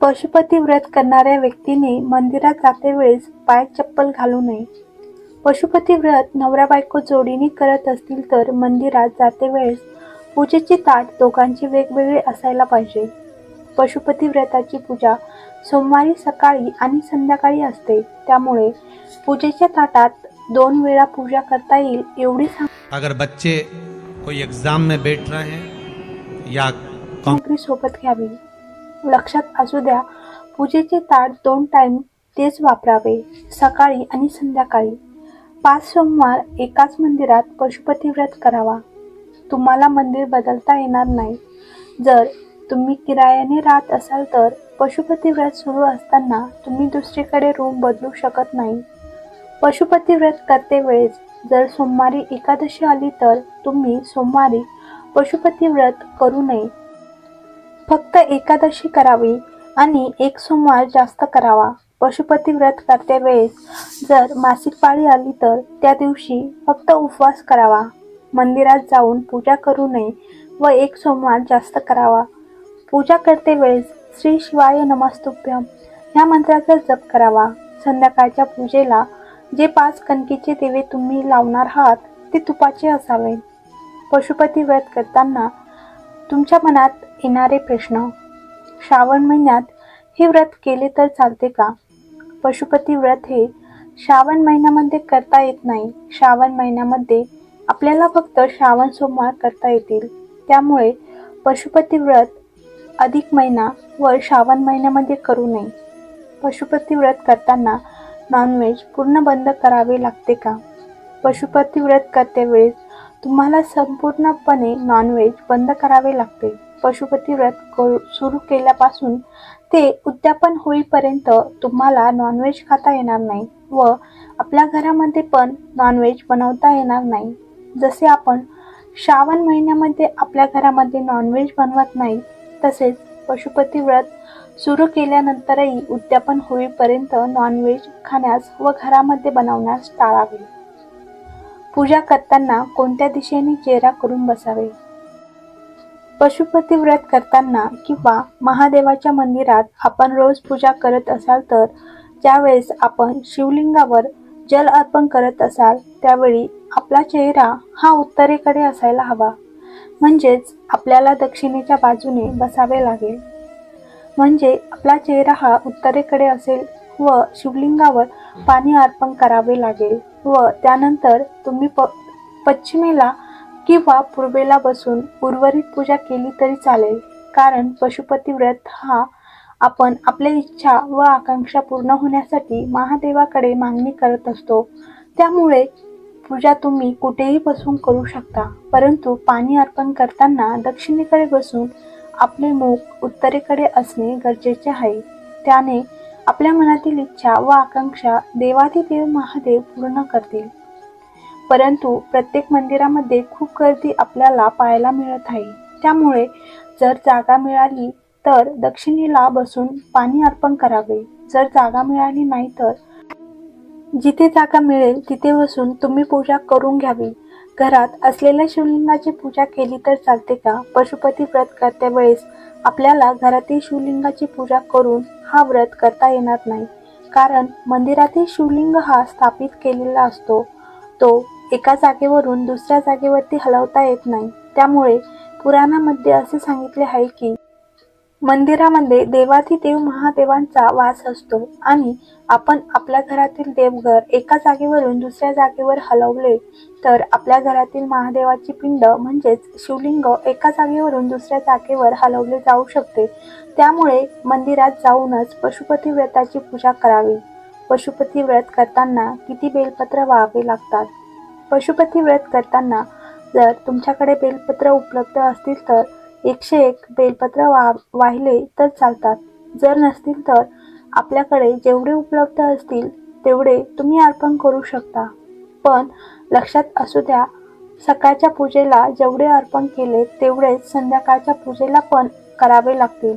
पशुपती व्रत करणाऱ्या व्यक्तीने मंदिरात जातेवेळेस पायात चप्पल घालू नये. पशुपती व्रत नवरा बायको जोडीने करत असतील तर मंदिरात जातेवेळेस पूजेचे ताट दोघांचे वेगवेगळे असायला पाहिजे. पशुपती व्रताची पूजा सोमवारी सकाळी आणि संध्याकाळी असते, त्यामुळे पूजेच्या ताटात 2 वेळा पूजा करता येईल एवढी अगर बच्चे कोई एग्जाम में बैठ रहे हैं या सामग्री सोबत घ्यावी. लक्षात असू द्या, पूजेचे ताट 2 टाइम तेच वापरावे, सकाळी आणि संध्याकाळी. 5 सोमवार एकाच मंदिरात पशुपती व्रत करावा. तुम्हाला मंदिर बदलता येणार नाही. जर तुम्ही किरायाने राहत असाल तर पशुपती व्रत सुरू असताना तुम्ही दुसरीकडे रूम बदलू शकत नाही. पशुपती व्रत करते वेळेस जर सोमवारी एकादशी आली तर तुम्ही सोमवारी पशुपती व्रत करू नये. फक्त एकादशी करावी आणि 1 सोमवार जास्त करावा. पशुपती व्रत करते वेळेस जर मासिक पाळी आली तर त्या दिवशी फक्त उपवास करावा. मंदिरात जाऊन पूजा करू नये व 1 सोमवार जास्त करावा. पूजा करते वेळेस श्री शिवाय नमस्तुभ्यं ह्या मंत्राचा जप करावा. संध्याकाळच्या पूजेला जे 5 कणकीचे दिवे तुम्ही लावणार आहात ते तुपाचे असावे. पशुपती व्रत करताना तुमच्या मनात येणारे प्रश्न: श्रावण महिन्यात हे व्रत केले तर चालते का? पशुपती व्रत हे श्रावण महिन्यामध्ये करता येत नाही. श्रावण महिन्यामध्ये आपल्याला फक्त श्रावण सोमवार करता येतील. त्यामुळे पशुपती व्रत अधिक महिना व श्रावण महिन्यामध्ये करू नये. पशुपती व्रत करताना नॉनव्हेज पूर्ण बंद करावे लागते का? पशुपती व्रत करते वेळेस तुम्हाला संपूर्णपणे नॉनव्हेज बंद करावे लागते. पशुपती व्रत सुरू केल्यापासून ते उद्यापन होईपर्यंत तुम्हाला नॉनव्हेज खाता येणार नाही व आपल्या घरामध्ये पण नॉनव्हेज बनवता येणार नाही. जसे आपण श्रावण महिन्यामध्ये आपल्या घरामध्ये नॉनव्हेज बनवत नाही, तसेच पशुपती व्रत सुरू केल्यानंतरही उद्यापन होईपर्यंत नॉनव्हेज खाण्यास व घरामध्ये बनवण्यास टाळावे. पूजा करताना कोणत्या दिशेने चेहरा करून बसावे? पशुपती व्रत करताना किंवा महादेवाच्या मंदिरात आपण रोज पूजा करत असाल तर ज्यावेळेस आपण शिवलिंगावर जल अर्पण करत असाल त्यावेळी आपला चेहरा हा उत्तरेकडे असायला हवा. म्हणजेच आपल्याला दक्षिणेच्या बाजूने बसावे लागेल. म्हणजे आपला चेहरा हा उत्तरेकडे असेल व शिवलिंगावर पाणी अर्पण करावे लागेल व त्यानंतर तुम्ही पश्चिमेला किंवा पूर्वेला बसून उर्वरित पूजा केली तरी चालेल. कारण पशुपती व्रत हा आपण आपल्या इच्छा व आकांक्षा पूर्ण होण्यासाठी महादेवाकडे मागणी करत असतो. त्यामुळे पूजा तुम्ही कुठेही बसून करू शकता, परंतु पाणी अर्पण करताना दक्षिणेकडे बसून आपले मुख उत्तरेकडे असणे गरजेचे आहे. त्याने आपल्या मनातील इच्छा व आकांक्षा देवाधिदेव महादेव पूर्ण करतील. परंतु प्रत्येक मंदिरामध्ये खूप गर्दी आपल्याला पाहायला मिळत आहे. त्यामुळे जर जागा मिळाली तर दक्षिणेला बसून पाणी अर्पण करावे. जर जागा मिळाली नाही तर जिथे जागा मिळेल तिथे बसून तुम्ही पूजा करून घ्यावी. घरात असलेल्या शिवलिंगाची पूजा केली तर चालते का? पशुपती व्रत करते वेळेस आपल्याला घरातील शिवलिंगाची पूजा करून हा व्रत करता येणार नाही. कारण मंदिरातील शिवलिंग हा स्थापित केलेला असतो. तो एका जागेवरून दुसऱ्या जागेवरती हलवता येत नाही. त्यामुळे पुराणामध्ये असे सांगितले आहे की मंदिरामध्ये देवाधिदेव महादेवांचा वास असतो आणि आपण आपल्या घरातील देवघर एका जागेवरून दुसऱ्या जागेवर हलवले तर आपल्या घरातील महादेवाची पिंड म्हणजेच शिवलिंग एका जागेवरून दुसऱ्या जागेवर हलवले जाऊ शकते. त्यामुळे मंदिरात जाऊनच पशुपती व्रताची पूजा करावी. पशुपती व्रत करताना किती बेलपत्र वाहावे लागतात? पशुपती व्रत करताना जर तुमच्याकडे बेलपत्र उपलब्ध असतील तर 101 बेलपत्र वाहिले तर चालतात. जर नसतील तर आपल्याकडे जेवढे उपलब्ध असतील तेवढे तुम्ही अर्पण करू शकता. पण लक्षात असू द्या, सकाळच्या पूजेला जेवढे अर्पण केले तेवढेच संध्याकाळच्या पूजेला पण करावे लागतील.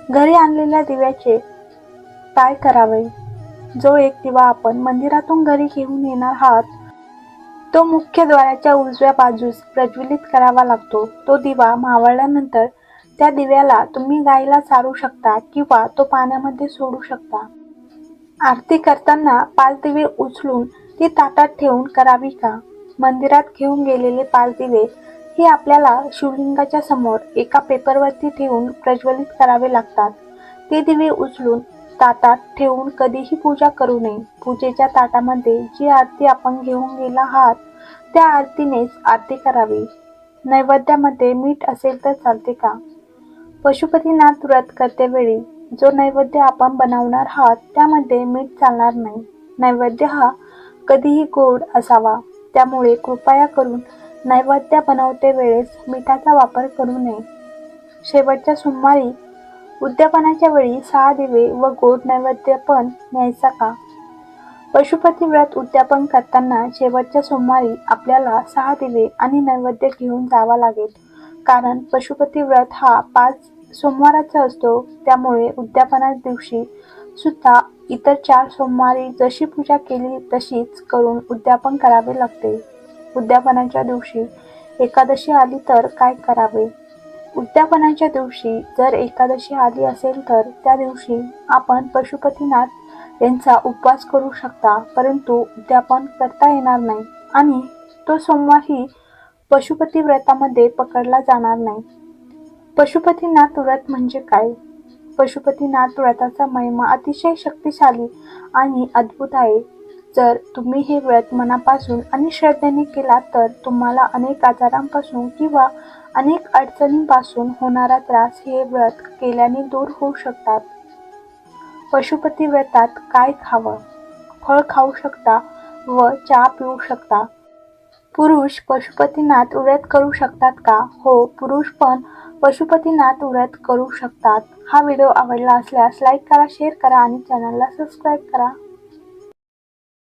घरी आणलेल्या दिव्याचे काय करावे? जो एक दिवा आपण मंदिरातून घरी घेऊन येणार आहात तो मुख्य द्वाराच्या उजव्या बाजूस प्रज्वलित करावा लागतो. तो दिवा मावळल्यानंतर त्या दिव्याला तुम्ही गाईला चारू शकता किंवा तो पाण्यामध्ये सोडू शकता. आरती करताना 5 दिवे उचलून ती ताटात ठेवून करावी का? मंदिरात घेऊन गेलेले 5 दिवे हे आपल्याला शिवलिंगाच्या समोर एका पेपरवरती ठेवून प्रज्वलित करावे लागतात. ते दिवे उचलून ताटात ठेवून कधीही पूजा करू नये. पूजेच्या ताटामध्ये जी आरती आपण घेऊन गेला आहात त्या आरतीनेच आरती करावी. नैवेद्यामध्ये मीठ असेल तर चालते का? पशुपतीनाथ व्रत करतेवेळी जो नैवेद्य आपण बनवणार आहात त्यामध्ये मीठ चालणार नाही. नैवेद्य हा कधीही गोड असावा. त्यामुळे कृपया करून नैवेद्य बनवते वेळेस मिठाचा वापर करू नये. शेवटच्या सोमवारी उद्यापनाच्या वेळी 6 दिवे व गोड नैवेद्य पण न्यायचा का? पशुपती व्रत उद्यापन करताना शेवटच्या सोमवारी आपल्याला 6 दिवे आणि नैवेद्य घेऊन जावा लागेल. कारण पशुपती व्रत हा 5 सोमवाराचा असतो. त्यामुळे उद्यापना दिवशी सुद्धा इतर 4 सोमवारी जशी पूजा केली तशीच करून उद्यापन करावे लागते. उद्यापनाच्या दिवशी एकादशी आली तर काय करावे? उद्यापनाच्या दिवशी जर एकादशी आली असेल तर त्या दिवशी आपण पशुपतीनाथ यांचा उपवास करू शकता, परंतु उद्यापन करता येणार नाही आणि तो सोमवारही पशुपती व्रतामध्ये पकडला जाणार नाही. पशुपतीनाथ व्रत म्हणजे काय? पशुपतीनाथ व्रताचा महिमा अतिशय शक्तिशाली आणि अद्भुत आहे. जर तुम्ही हे व्रत मनापासून आणि श्रद्धेने केलात तर तुम्हाला अनेक आजारांपासून किंवा अनेक अडचणींपासून होणारा त्रास हे व्रत केल्याने दूर होऊ शकतात. पशुपती व्रतात काय खावं? फळ खाऊ शकता व चहा पिऊ शकता. पुरुष पशुपतीनाथ व्रत करू शकतात का? हो, पुरुष पण पशुपतीनाथ व्रत करू शकतात. हा व्हिडिओ आवडला असल्यास लाईक करा, शेअर करा आणि चॅनलला सबस्क्राईब करा.